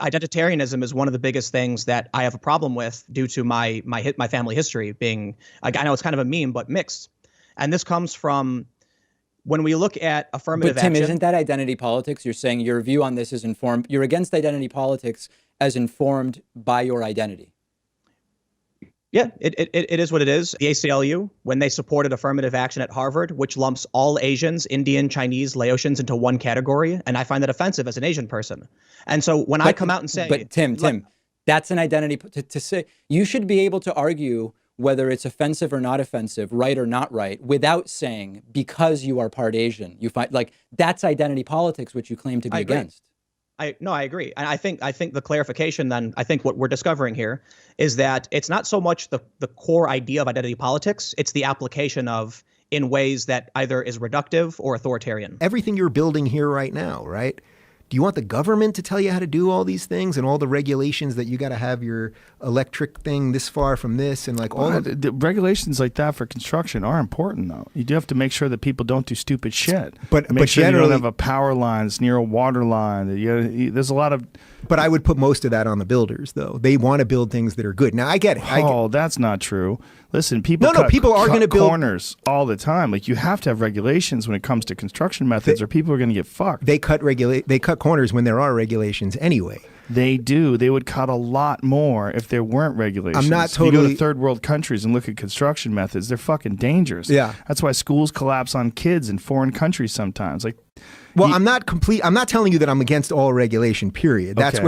identitarianism is one of the biggest things that I have a problem with due to my family history being, like, I know it's kind of a meme, but mixed. And this comes from when we look at affirmative action. But Tim, isn't that identity politics? You're saying your view on this is informed. You're against identity politics as informed by your identity. Yeah, it is what it is. The ACLU, when they supported affirmative action at Harvard, which lumps all Asians, Indian, Chinese, Laotians into one category, and I find that offensive as an Asian person. And so when I come out and say— But Tim, that's an identity to say. You should be able to argue whether it's offensive or not offensive, right or not right, without saying because you are part Asian. You find, like, that's identity politics, which you claim to be against. I agree. And I think the clarification then, I think what we're discovering here is that it's not so much the core idea of identity politics, it's the application of in ways that either is reductive or authoritarian. Everything you're building here right now, right? Do you want the government to tell you how to do all these things and all the regulations that you got to have your electric thing this far from this and like all the regulations like that for construction are important though. You do have to make sure that people don't do stupid shit. But make sure you don't have a power line that's near a water line. There's a lot of. But I would put most of that on the builders though. They want to build things that are good. Now I get it. That's not true. Listen, people people are going to build corners all the time. Like, you have to have regulations when it comes to construction methods, or people are going to get fucked. They cut corners when there are regulations anyway. They do. They would cut a lot more if there weren't regulations. I'm not totally. You go to third world countries and look at construction methods; they're fucking dangerous. Yeah, that's why schools collapse on kids in foreign countries sometimes. Like, well, I'm not telling you that I'm against all regulation, period. That's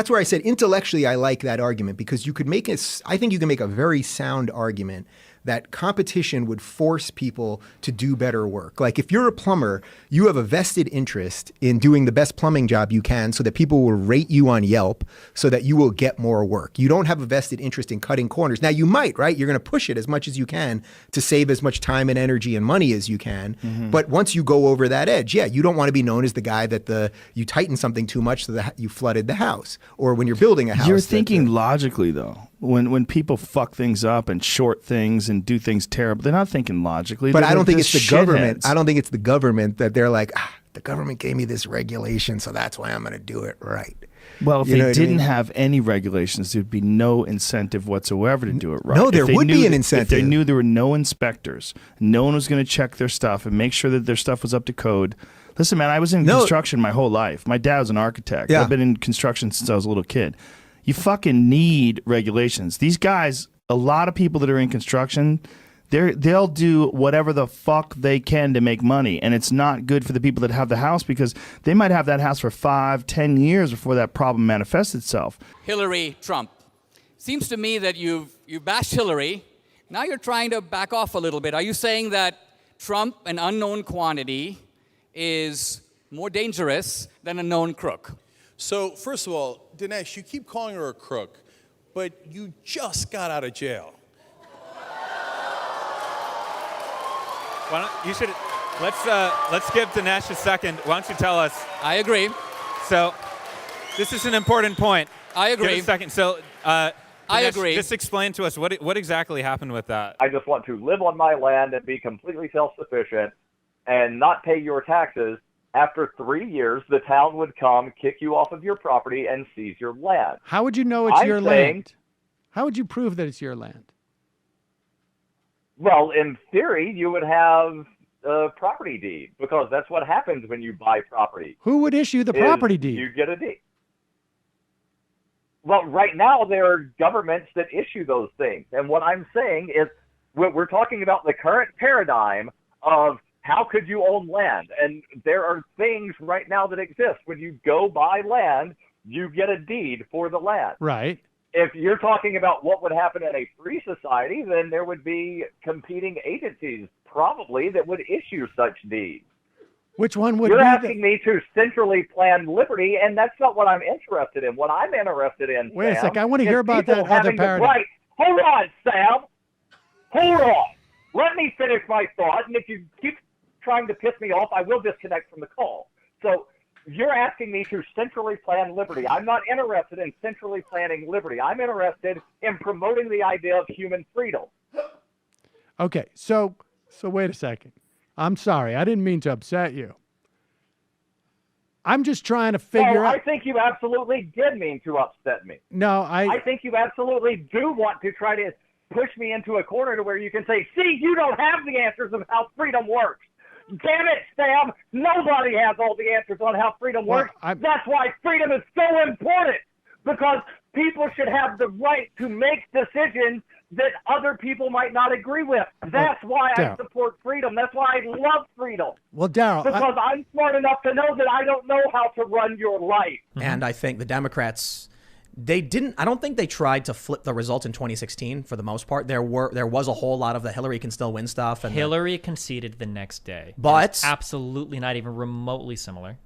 where I said intellectually I like that argument, because you could make I think you can make a very sound argument that competition would force people to do better work. Like, if you're a plumber, you have a vested interest in doing the best plumbing job you can so that people will rate you on Yelp so that you will get more work. You don't have a vested interest in cutting corners. Now, you might, right? You're going to push it as much as you can to save as much time and energy and money as you can. Mm-hmm. But once you go over that edge, you don't want to be known as the guy that you tightened something too much so that you flooded the house, or when you're building a house. You're thinking logically, though. When people fuck things up and short things and do things terrible, they're not thinking logically. But I don't think it's the government. I don't think it's the government that they're like, the government gave me this regulation, so that's why I'm going to do it right. Well, if they didn't have any regulations, there'd be no incentive whatsoever to do it right. No, there would be an incentive. If they knew there were no inspectors, no one was going to check their stuff and make sure that their stuff was up to code. Listen, man, I was in construction my whole life. My dad was an architect. I've been in construction since I was a little kid. You fucking need regulations. These guys, a lot of people that are in construction, they'll do whatever the fuck they can to make money, and it's not good for the people that have the house, because they might have that house for 5-10 years before that problem manifests itself. Hillary, Trump. Seems to me that you've bashed Hillary. Now you're trying to back off a little bit. Are you saying that Trump, an unknown quantity, is more dangerous than a known crook? So, first of all, Dinesh, you keep calling her a crook, but you just got out of jail. Let's give Dinesh a second. Why don't you tell us? I agree. So, this is an important point. I agree. Give us a second. So, Dinesh, I agree. Just explain to us what exactly happened with that. I just want to live on my land and be completely self-sufficient and not pay your taxes. After 3 years, the town would come, kick you off of your property, and seize your land. How would you know it's your land? How would you prove that it's your land? Well, in theory, you would have a property deed, because that's what happens when you buy property. Who would issue the property deed? You get a deed. Well, right now, there are governments that issue those things. And what I'm saying is we're talking about the current paradigm of how could you own land? And there are things right now that exist. When you go buy land, you get a deed for the land. Right. If you're talking about what would happen in a free society, then there would be competing agencies probably that would issue such deeds. Which one would You're asking me to centrally plan liberty, and that's not what I'm interested in. What I'm interested in, Wait Sam, a second. I want to hear about that other paradigm. Right. Hold on, Sam. Hold on. Let me finish my thought, and if you keep trying to piss me off, I will disconnect from the call. So you're asking me to centrally plan liberty. I'm not interested in centrally planning liberty. I'm interested in promoting the idea of human freedom. Okay, so wait a second. I'm sorry. I didn't mean to upset you. I'm just trying to figure out. I think you absolutely did mean to upset me. No, I think you absolutely do want to try to push me into a corner to where you can say, see, you don't have the answers of how freedom works. Damn it, Sam. Nobody has all the answers on how freedom works. That's why freedom is so important, because people should have the right to make decisions that other people might not agree with. That's why I support freedom. That's why I love freedom. Well, Darryl, because I'm smart enough to know that I don't know how to run your life. And I think the Democrats, I don't think they tried to flip the results in 2016 for the most part. There was a whole lot of the Hillary can still win stuff. And Hillary conceded the next day. But it's absolutely not even remotely similar.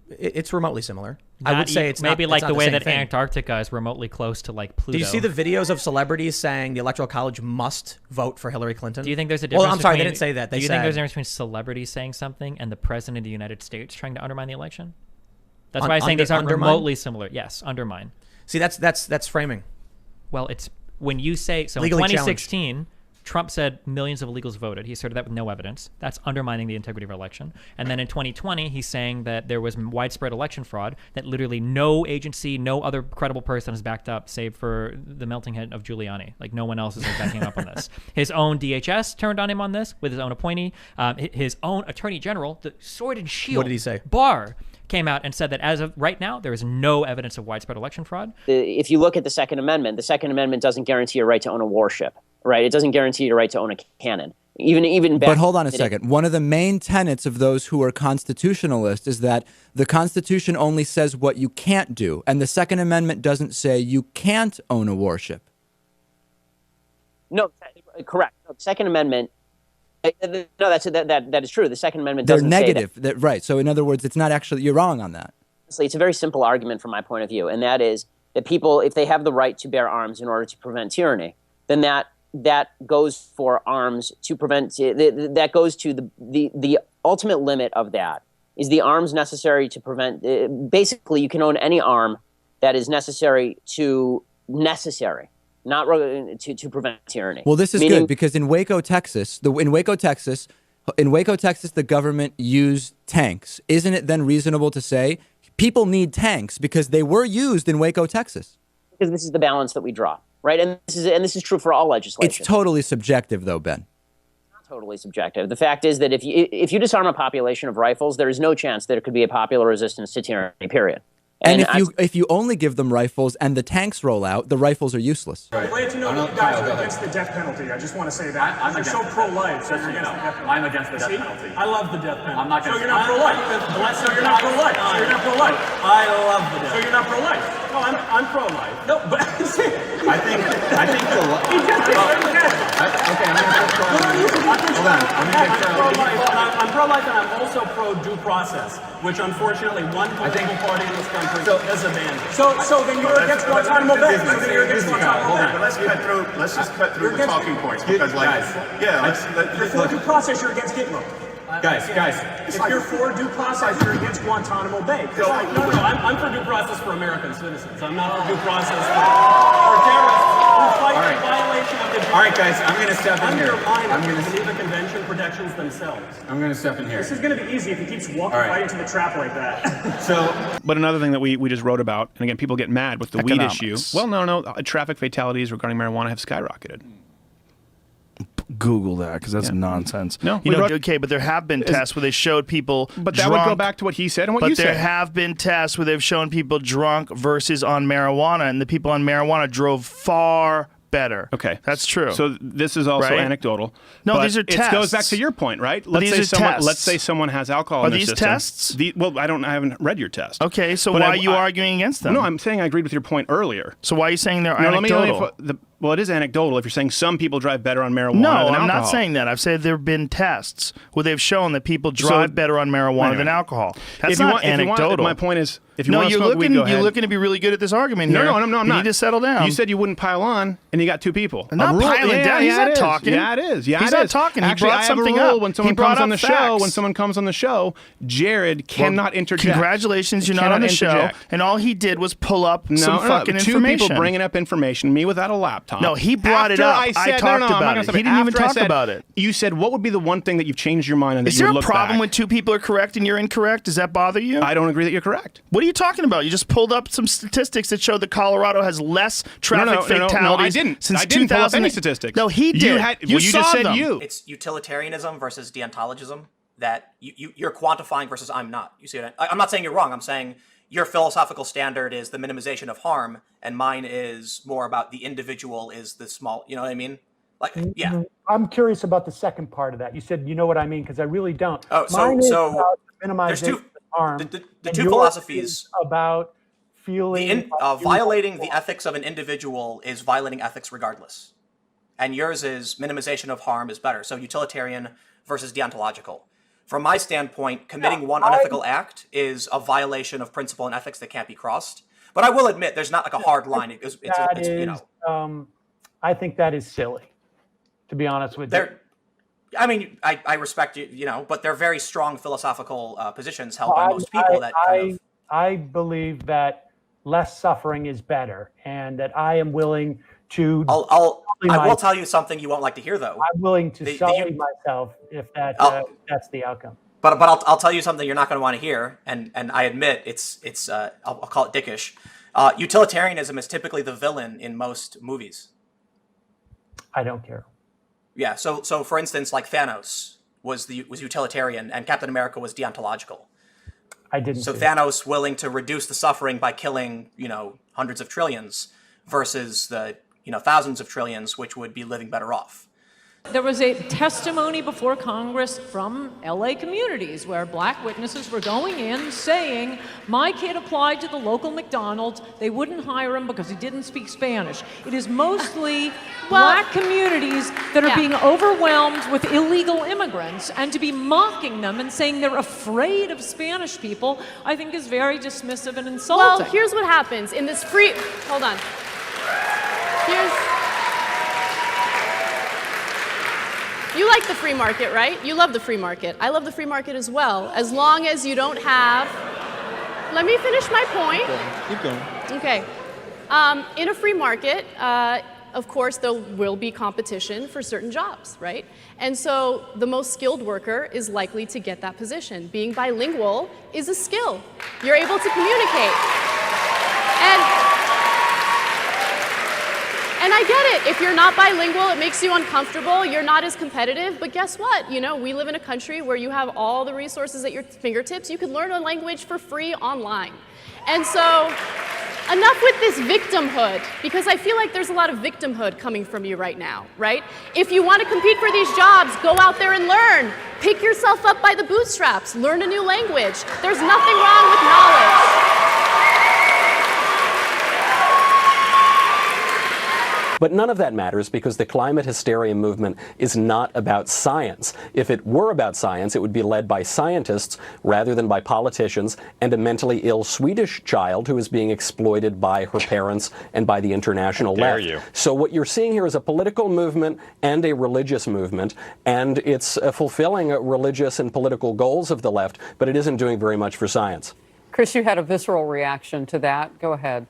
It's remotely similar. I would say it's maybe not, like it's not the way that thing. Antarctica is remotely close to like Pluto. Do you see the videos of celebrities saying the Electoral College must vote for Hillary Clinton? Do you think there's a difference? Well, I'm sorry, they didn't say that. Do you think there's a difference between celebrities saying something and the president of the United States trying to undermine the election? That's why I'm saying these aren't remotely similar. Yes, undermine. See, that's framing. Well, it's when you say so. Legally in 2016, Trump said millions of illegals voted. He asserted that with no evidence. That's undermining the integrity of our election. And then in 2020, he's saying that there was widespread election fraud, that literally no agency, no other credible person has backed up, save for the melting head of Giuliani. Like, no one else is backing him up on this. His own DHS turned on him on this with his own appointee. His own attorney general, the sword and shield. What did he say? Barr came out and said that as of right now, there is no evidence of widespread election fraud. If you look at the Second Amendment doesn't guarantee your right to own a warship. Right, it doesn't guarantee your right to own a cannon. Even back. But hold on a second. One of the main tenets of those who are constitutionalists is that the Constitution only says what you can't do, and the Second Amendment doesn't say you can't own a warship. No, correct. No, the Second Amendment. No, that is true. The Second Amendment doesn't They're say negative. That. Right. So in other words, it's not actually. You're wrong on that. Honestly, it's a very simple argument from my point of view, and that is that people, if they have the right to bear arms in order to prevent tyranny, then that goes for arms to prevent. That goes to the ultimate limit of that is the arms necessary to prevent. Basically, you can own any arm that is necessary, not to prevent tyranny. Well, this is good because in Waco, Texas, the government used tanks. Isn't it then reasonable to say people need tanks because they were used in Waco, Texas? Because this is the balance that we draw. Right, and this is true for all legislation. It's totally subjective, though, Ben. Not totally subjective. The fact is that if you disarm a population of rifles, there is no chance that it could be a popular resistance to tyranny. Period. And if you only give them rifles and the tanks roll out, the rifles are useless. Right. Glad to know that you guys are against the death penalty. I just want to say that. You're so pro-life. So you're against the death penalty. I'm against the death penalty. I love the death penalty. I'm not going to. So you're not pro-life. So you're not pro-life. So you're not pro-life. I love the death. So you're not pro-life. No, I'm pro-life. No, but I think the. He just okay, I'm going to pro-life. Hold on. I'm pro-life, and I'm also pro-due process, which unfortunately one political party in this country does abandon. So then you're against Guantanamo Bay. So then you're against Guantanamo Bay. Let's just cut through the talking points because, you're for due process. You're against Gitmo. Guys, if you're for due process, you're against Guantanamo Bay. No, I'm for due process for American citizens. I'm not for due process for terrorists who fight in violation of the. All right, guys, I'm going to step in here. I'm going to see the convention protections themselves. I'm going to step in here. This is going to be easy if he keeps walking right into the trap like that. But another thing that we just wrote about, and again, people get mad with the weed issue. Well, no, traffic fatalities regarding marijuana have skyrocketed. Google that because that's nonsense. No, okay, but there have been tests where they showed people But that would go back to what he said and what you said. But there have been tests where they've shown people drunk versus on marijuana, and the people on marijuana drove far better. Okay. That's true. So this is also anecdotal. No, these are tests. It goes back to your point, right? Let's say someone has alcohol in their system. Are these tests? Well, I haven't read your test. Okay, so why are you arguing against them? No, I'm saying I agreed with your point earlier. So why are you saying they're anecdotal? Well, it is anecdotal if you're saying some people drive better on marijuana than alcohol. No, I'm not saying that. I've said there have been tests where they've shown that people drive better on marijuana than alcohol. That's not anecdotal. My point is, if you want to smoke weed, go ahead. You're looking to be really good at this argument here. No, I'm not. You need to settle down. You said you wouldn't pile on, and you got two people. I'm not piling down. He's not talking. Yeah, it is. Yeah, he's not talking. He brought something up. When someone comes on the show, Jared cannot interject. Congratulations, you're not on the show. And all he did was pull up some fucking information. Two people bringing up information, me without a laptop. Tom. No, he brought it up. I talked about it. He didn't even talk about it. You said, what would be the one thing that you've changed your mind on that Is you there would a look problem back? when two people are correct and you're incorrect? Does that bother you? I don't agree that you're correct. What are you talking about? You just pulled up some statistics that show that Colorado has less traffic fatalities. No, I didn't. Since I didn't pull up 2000. any statistics. No, he did. You saw just said them. you. It's utilitarianism versus deontologism that you're quantifying versus I'm not. You see what I'm not saying you're wrong. I'm saying your philosophical standard is the minimization of harm, and mine is more about the individual is the small. You know what I mean? Like, yeah. I'm curious about the second part of that. You said, you know what I mean, because I really don't. Oh, Mine is so about minimization there's of harm. the two philosophies about feeling violating the ethics of an individual is violating ethics regardless, and yours is minimization of harm is better. So utilitarian versus deontological. From my standpoint, committing one unethical act is a violation of principle and ethics that can't be crossed. But I will admit, there's not like a hard line. It's you know. I think that is silly, to be honest with you. I mean, I respect you, you know, but they're very strong philosophical positions held by most people. I believe that less suffering is better, and that I am willing to. I will tell you something you won't like to hear, though. I'm willing to sully myself if that's the outcome. But I'll tell you something you're not going to want to hear, and I admit it's I'll call it dickish. Utilitarianism is typically the villain in most movies. I don't care. Yeah. So for instance, like Thanos was utilitarian, and Captain America was deontological. I didn't. So Thanos willing to reduce the suffering by killing hundreds of trillions versus the thousands of trillions, which would be living better off. There was a testimony before Congress from LA communities where black witnesses were going in saying, my kid applied to the local McDonald's, they wouldn't hire him because he didn't speak Spanish. It is mostly black communities that are being overwhelmed with illegal immigrants, and to be mocking them and saying they're afraid of Spanish people, I think is very dismissive and insulting. Well, here's what happens in this free, hold on. You like the free market, right? You love the free market. I love the free market as well, as long as you don't have... Let me finish my point. Keep going. Okay. In a free market, of course, there will be competition for certain jobs, right? And so the most skilled worker is likely to get that position. Being bilingual is a skill. You're able to communicate. And I get it. If you're not bilingual, it makes you uncomfortable. You're not as competitive. But guess what? We live in a country where you have all the resources at your fingertips. You can learn a language for free online. And so enough with this victimhood, because I feel like there's a lot of victimhood coming from you right now, right? If you want to compete for these jobs, go out there and learn. Pick yourself up by the bootstraps. Learn a new language. There's nothing wrong with knowledge. But none of that matters because the climate hysteria movement is not about science. If it were about science, it would be led by scientists rather than by politicians and a mentally ill Swedish child who is being exploited by her parents and by the international left. So what you're seeing here is a political movement and a religious movement, and it's fulfilling religious and political goals of the left, but it isn't doing very much for science. Chris, you had a visceral reaction to that. Go ahead.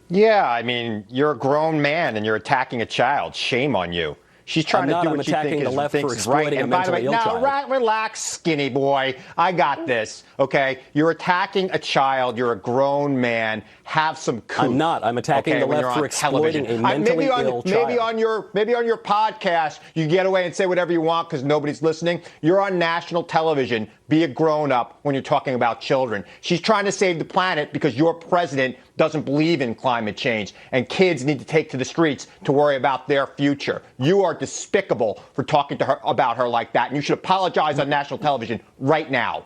Yeah, I mean, you're a grown man and you're attacking a child. Shame on you. She's trying to do what you think is right. And by the way, now relax, skinny boy. I got this. Okay, you're attacking a child. You're a grown man. Have some cool. I'm not. I'm attacking the left for exploiting a mentally ill child. Maybe on your podcast, you get away and say whatever you want because nobody's listening. You're on national television. Be a grown-up when you're talking about children. She's trying to save the planet because your president doesn't believe in climate change, and kids need to take to the streets to worry about their future. You are despicable for talking to her about her like that, and you should apologize on national television right now.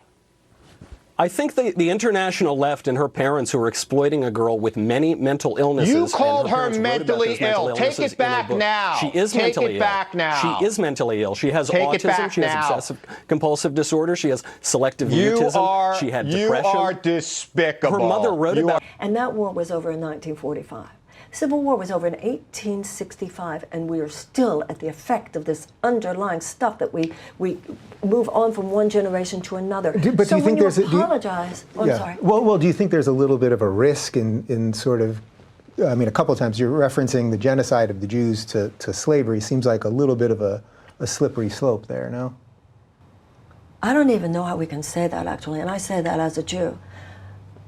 I think the international left and her parents who are exploiting a girl with many mental illnesses. You called her mentally ill. Take it back now. She is mentally ill. Take it back now. She is mentally ill. She has autism. She has obsessive compulsive disorder. She has selective mutism. She had depression. You are despicable. Her mother wrote about. And that war was over in 1945. Civil War was over in 1865, and we are still at the effect of this underlying stuff that we move on from one generation to another. But do you think there's apologize? I'm sorry. Well, do you think there's a little bit of a risk in sort of I mean, a couple of times you're referencing the genocide of the Jews to slavery. Seems like a little bit of a slippery slope there, no? I don't even know how we can say that, actually, and I say that as a Jew.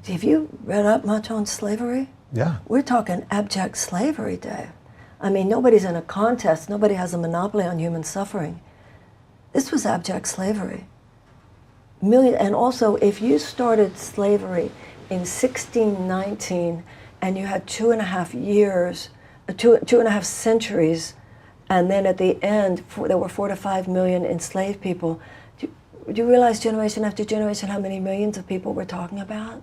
Have you read up much on slavery? Yeah. We're talking abject slavery, Dave. I mean, nobody's in a contest. Nobody has a monopoly on human suffering. This was abject slavery. And also, if you started slavery in 1619 and you had 2.5 years, 2.5 centuries, and then at the end there were 4 to 5 million enslaved people, do you realize generation after generation how many millions of people we're talking about?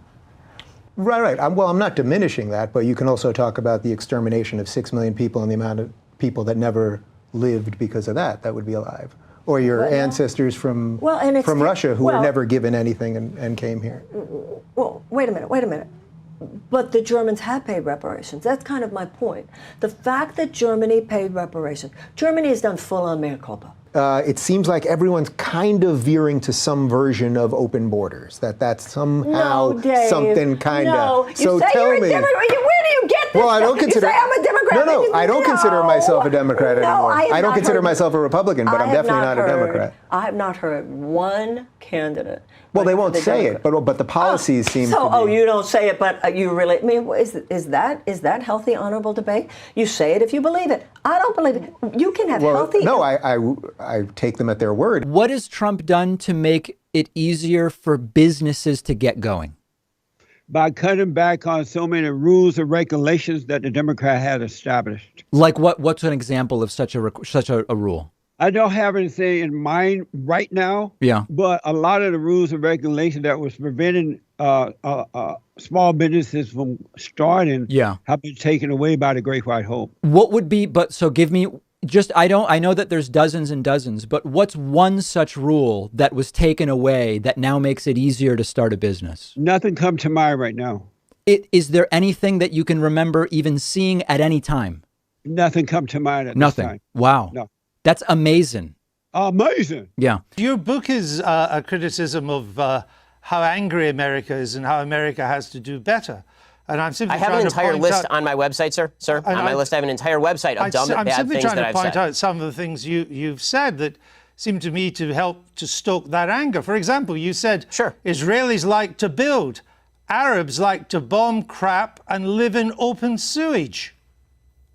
Right. Well, I'm not diminishing that, but you can also talk about the extermination of 6 million people and the amount of people that never lived because of that would be alive. Or your ancestors from Russia who were never given anything and came here. Well, wait a minute. But the Germans had paid reparations. That's kind of my point. The fact that Germany paid reparations, Germany has done full-on mea culpa. It seems like everyone's kind of veering to some version of open borders. That's somehow something kind of. No, so you say tell you're a me. Democrat. Where do you get this? Well, I don't consider. You say I'm a Democrat. No, I don't consider myself a Democrat anymore. I don't consider myself a Republican, but I'm definitely not a Democrat. I have not heard one candidate. Well, they won't say it, but the policies seem to be. You don't say it, but you really. I mean, is that healthy, honorable debate? You say it if you believe it. I don't believe it. You can have healthy. No, I take them at their word. What has Trump done to make it easier for businesses to get going? By cutting back on so many rules and regulations that the Democrat had established. Like what? What's an example of such a rule? I don't have anything in mind right now. Yeah. But a lot of the rules and regulations that was preventing small businesses from starting have been taken away by the Great White Hope. What would be, so give me I know that there's dozens and dozens, but what's one such rule that was taken away that now makes it easier to start a business? Nothing come to mind right now. Is there anything that you can remember even seeing at any time? Nothing come to mind at Nothing. this time. Wow. No. That's amazing. Amazing. Yeah. Your book is a criticism of how angry America is and how America has to do better. And I'm simply I have an entire list on my website, sir. On my list, I have an entire website of dumb, bad things that I've said. I'm simply trying to point out some of the things you've said that seem to me to help to stoke that anger. For example, you said Israelis like to build, Arabs like to bomb crap and live in open sewage.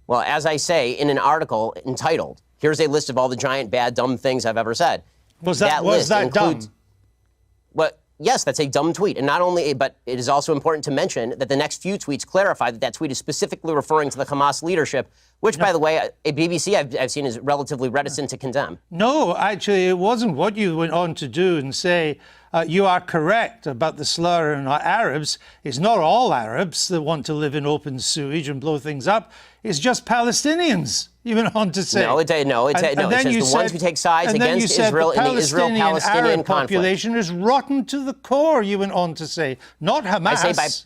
Well, as I say in an article entitled, "Here's a list of all the giant, bad, dumb things I've ever said." Was that dumb? Yes, that's a dumb tweet. And not only, but it is also important to mention that the next few tweets clarify that tweet is specifically referring to the Hamas leadership, which, by the way, a BBC I've seen is relatively reticent to condemn. No, actually, it wasn't. What you went on to do and say, you are correct about the slur on Arabs. It's not all Arabs that want to live in open sewage and blow things up. It's just Palestinians. You went on to say. No, it says the ones who take sides against Israel in the Israel-Palestinian Arab population is rotten to the core, you went on to say. Not Hamas,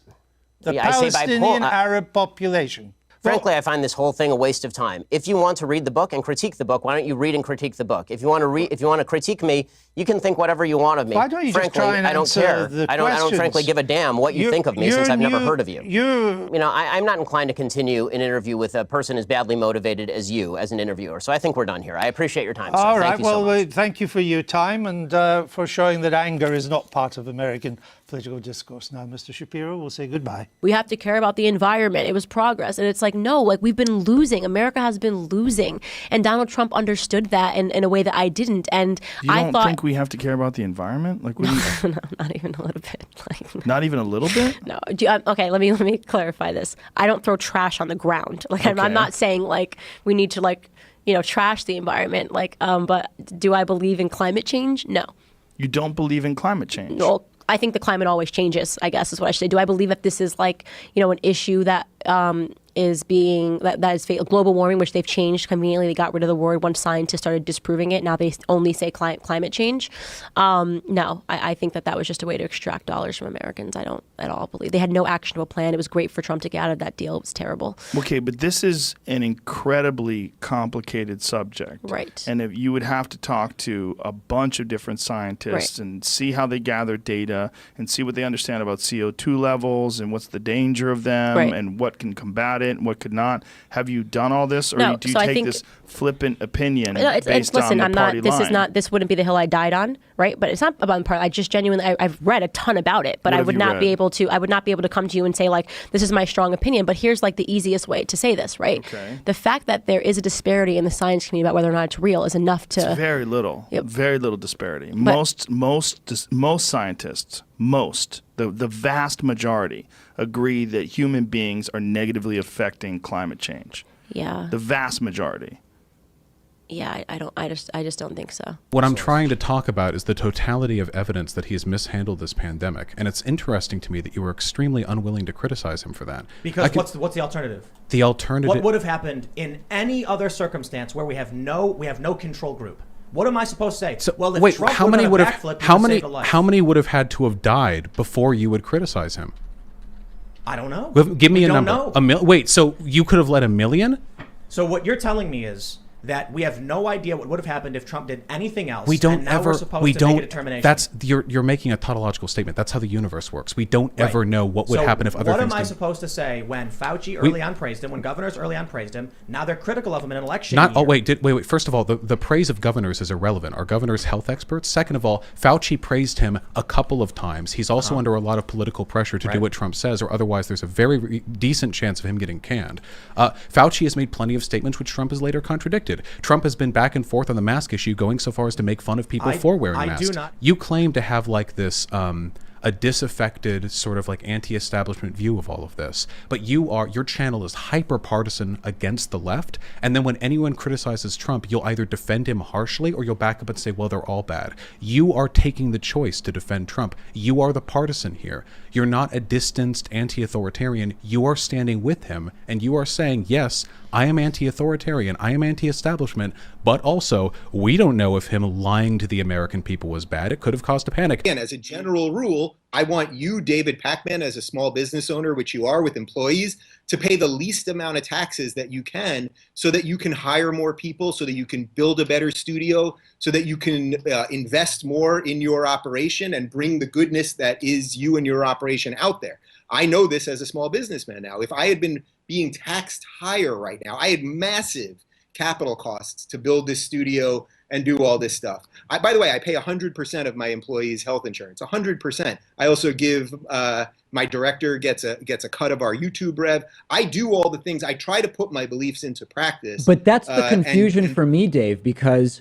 the Palestinian Arab population. Frankly, I find this whole thing a waste of time. If you want to read the book and critique the book, why don't you read and critique the book? If you want to critique me, you can think whatever you want of me. Why don't you frankly, just try and I don't care. The I don't frankly give a damn what you think of me since I've never heard of you. I'm not inclined to continue an interview with a person as badly motivated as you as an interviewer. So I think we're done here. I appreciate your time, sir. All right. Thank you so much. Thank you for your time and for showing that anger is not part of American political discourse. Now, Mr. Shapiro, we'll say goodbye. We have to care about the environment. It was progress. And it's like, no, we've been losing. America has been losing. And Donald Trump understood that in a way that I didn't. And I don't think we have to care about the environment? Like, no, not even a little bit. Not even a little bit? No. Okay, let me clarify this. I don't throw trash on the ground. I'm not saying we need to trash the environment. But do I believe in climate change? No. You don't believe in climate change? Well, I think the climate always changes, I guess is what I should say. Do I believe that this is an issue that is being, that is global warming, which they've changed conveniently. They got rid of the word once scientists started disproving it. Now they only say climate change. No, I think that was just a way to extract dollars from Americans. I don't at all believe. They had no actionable plan. It was great for Trump to get out of that deal. It was terrible. Okay, but this is an incredibly complicated subject. Right. And if you would have to talk to a bunch of different scientists and see how they gather data and see what they understand about CO2 levels and what's the danger of them and what can combat it and what could not? Have you done all this, or No, do you so I take think- this flippant opinion Listen, on the I'm party not. This line? is not. This wouldn't be the hill I died on, right? But it's not about the party. I just genuinely, I've read a ton about it, but What I have would you not be read? able to. I would not be able to come to you and say like, this is my strong opinion. But here's like the easiest way to say this, right? Okay. The fact that there is a disparity in the science community about whether or not it's real is enough to. It's very little. Yep. Very little disparity. But- Most scientists, the vast majority, agree that human beings are negatively affecting climate change. Yeah. The vast majority. Yeah, I just don't think so. What I'm trying to talk about is the totality of evidence that he has mishandled this pandemic. And it's interesting to me that you were extremely unwilling to criticize him for that. Because what's the alternative? The alternative... What would have happened in any other circumstance where we have no control group? What am I supposed to say? So, well, if wait, Trump how many would would have have backflipped, how he would many save a life. how many would have had to have died before you would criticize him? I don't know. Give me We a don't number. know. Wait, so you could have let 1 million? So what you're telling me is that we have no idea what would have happened if Trump did anything else. We don't and now ever. We're supposed We to don't. make a determination. That's you're making a tautological statement. That's how the universe works. We don't Right. ever know what would So happen if other what things. am I didn't. supposed to say when Fauci early on praised him, when governors early on praised him? Now they're critical of him in an election Not. year. Oh wait. First of all, the praise of governors is irrelevant. Are governors health experts? Second of all, Fauci praised him a couple of times. He's also under a lot of political pressure to do what Trump says, or otherwise there's a very decent chance of him getting canned. Fauci has made plenty of statements which Trump has later contradicted. Trump has been back and forth on the mask issue, going so far as to make fun of people for wearing masks. do not. You claim to have like this a disaffected sort of like anti-establishment view of all of this, but your channel is hyper partisan against the left, and then when anyone criticizes Trump, you'll either defend him harshly or you'll back up and say, well, they're all bad. You are taking the choice to defend Trump. You are the partisan here. You're not a distanced anti-authoritarian. You are standing with him, and you are saying, yes, I am anti-authoritarian, I am anti-establishment, but also we don't know if him lying to the American people was bad. It could have caused a panic. Again, as a general rule, I want you, David Pakman, as a small business owner, which you are with employees, to pay the least amount of taxes that you can so that you can hire more people, so that you can build a better studio, so that you can invest more in your operation and bring the goodness that is you and your operation out there. I know this as a small businessman now. If I had been being taxed higher right now, I had massive capital costs to build this studio and do all this stuff. By the way, I pay 100% of my employees' health insurance, 100%. I also give, my director gets a cut of our YouTube rev. I do all the things. I try to put my beliefs into practice. But that's the confusion for me, Dave, because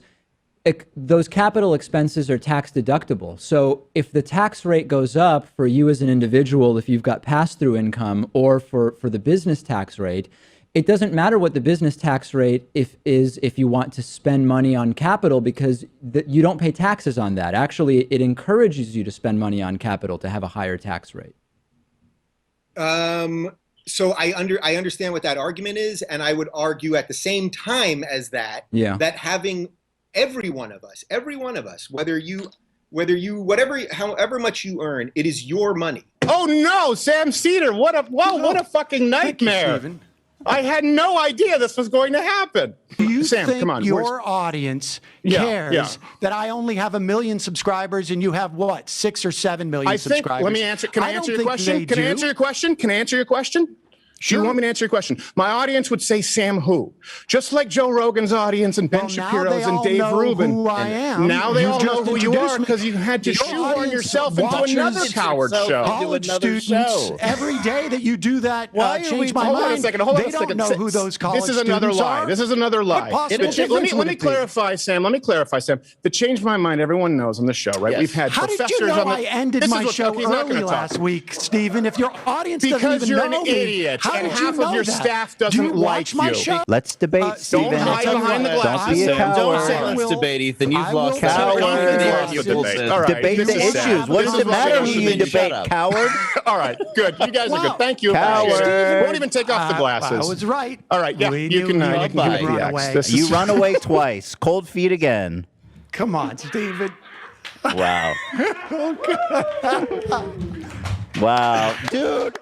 those capital expenses are tax deductible. So if the tax rate goes up for you as an individual, if you've got pass-through income, or for the business tax rate, it doesn't matter what the business tax rate if you want to spend money on capital, because you don't pay taxes on that. Actually, it encourages you to spend money on capital to have a higher tax rate. So I understand what that argument is, and I would argue at the same time as that, that having every one of us, however much you earn, it is your money. Oh no, Sam Seder, what a fucking nightmare. I had no idea this was going to happen. Do you Sam, think come on, your audience cares that I only have 1 million subscribers and you have what, 6 or 7 million subscribers? Let me answer. Can I answer your question? Can I answer your question? Sure. You want me to answer your question? My audience would say Sam who? Just like Joe Rogan's audience and Ben Shapiro's and Dave Rubin. Who I am. Now they all know who you are because you had to shoehorn yourself into another coward show. College students, every day that you do that, change my mind. Hold on a second. They don't know who those college students are. This is another lie. This is another lie. Let me clarify, Sam. To change my mind, everyone knows on the show, right? Yes. We've had How professors did you know on the. I ended my show early last week, Stephen? If your audience doesn't even know me, because you're an idiot. And half of your staff doesn't like you. Let's debate, Stephen. Don't hide behind the glasses. Don't be a coward. Don't say let's debate, Ethan. You've lost Debate the issues. What does it matter who you debate, coward? All right, good. You guys are good. Thank you. Coward. Won't even take off the glasses. I was right. All right, yeah, you can run away. You run away twice. Cold feet again. Come on, Stephen. Wow. Wow. Dude.